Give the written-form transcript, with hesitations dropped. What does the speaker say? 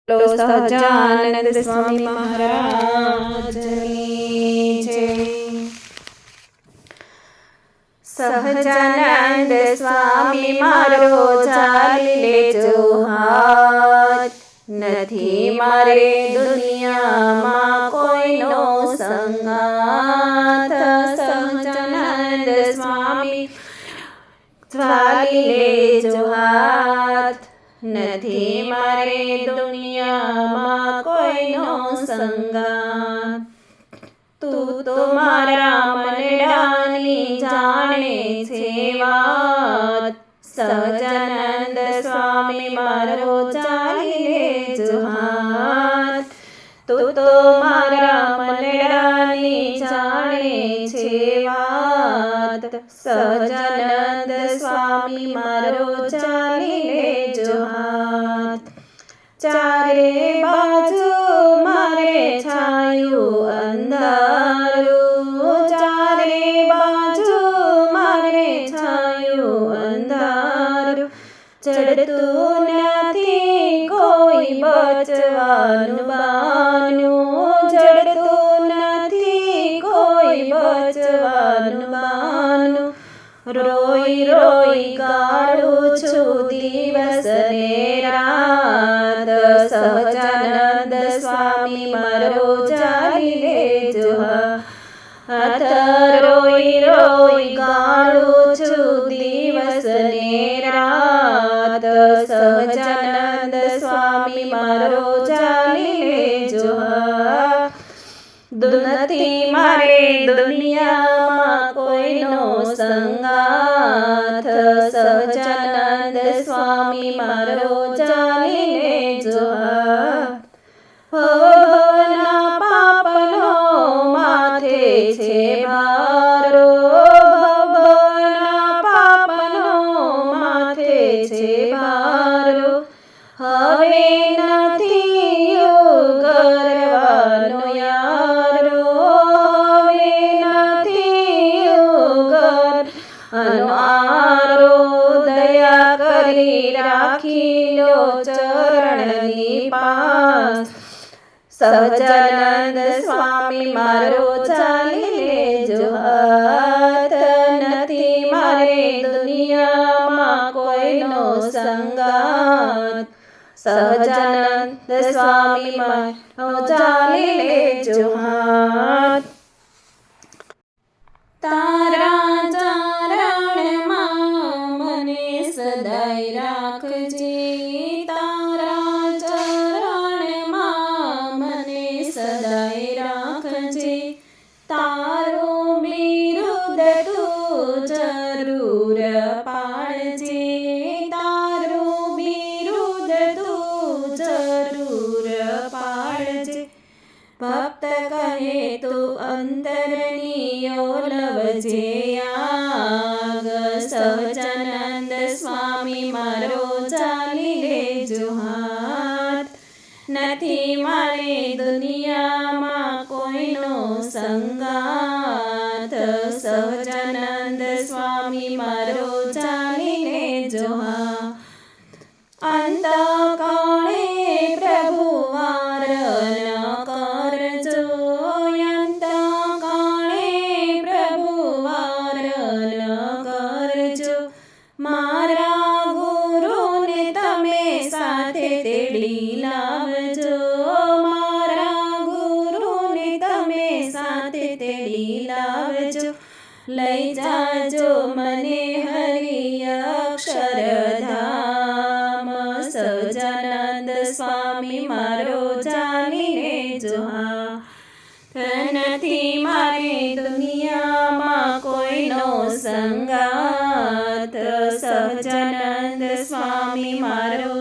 સહજાનંદ સ્વામી મહારાજની જય। સહજાનંદ સ્વામી મારો ચાલી લેજો હાથ, નથી મારે દુનિયામાં કોઈનો સંગાથ। સહજાનંદ સ્વામી ચાલી લેજો હાથ, નથી મારે દુનિયામાં કોઈનો સંગાથ। તું તો મારા મનડાની જાણે છે વાત, સહજાનંદ સ્વામી મારો ચાલી લેજો હાથ। તું તો મારા મનડાની જાણે છે વાત, સહજાનંદ સ્વામી મારો ચાલી લેજો હાથ। ચારે બાજુ મારે છાયું અંધારું, ચારે બાજુ મારે છાયું અંધારું, ચડતું નથી કોઈ બચવાનું બાનું, ચડતું નથી કોઈ બચવાનું બાનું। રોઈ રોઈ કાઢું છું દિવસ ને રાત, સહજાનંદ સ્વામી મારો ચાલી લેજો હાથ। રોઈ રોઈ કાઢું છું દિવસ ને રાત, સહજાનંદ સ્વામી મારો ચાલી લેજો હાથ। નથી મારે દુનિયામાં કોઈનો સંગાથ, સહજાનંદ સ્વામી મારો ચાલી લેજો હાથ। ભવના પાપનો માથે છે ભારો, ભવના પાપનો માથે છે ભારો, હવે નથી યુગ કરવાનો યારો, હવે નથી યુગ આરો। દયા કરી રાખી લો ચરણની પાસ, સહજાનંદ સ્વામી મારો ચાલી લેજો હાથ। નથી મારે દુનિયામાં કોઈનો સંગાથ, સહજાનંદ સ્વામી મારો ચાલી લેજો હાથ। તારા ચરણમાં મને સદાય રાખજે, તારા ચરણમાં મને સદાય રાખજે, તારું બિરુદ તું જરૂર પાડજે, તારું બિરુદ તું જરૂર પાડજે। ભક્ત કહે તું અંતરની ઓલવજે આગ, સહજાનંદ સ્વામી મારો ચાલી લેજો હાથ। નથી મારે દુનિયામાં કોઈનો સંગાથ, સહજાનંદ સ્વામી મારો ચાલી લેજો હાથ। અંતકાળે પ્રભુ વાર ન કરજો, અંતકાળે પ્રભુ વાર ન કરજો, મારા ગુરુને તમે સાથે તેડી લાવજો, મારા ગુરુને તમે સાથે તેડી લાવજો। લઈ જાજો મને હરિ અક્ષરધામ, સહજાનંદ સ્વામી મારો ચાલી લેજો હાથ। નથી મારે દુનિયામાં કોઈનો સંગાથ, સહજાનંદ સ્વામી મારો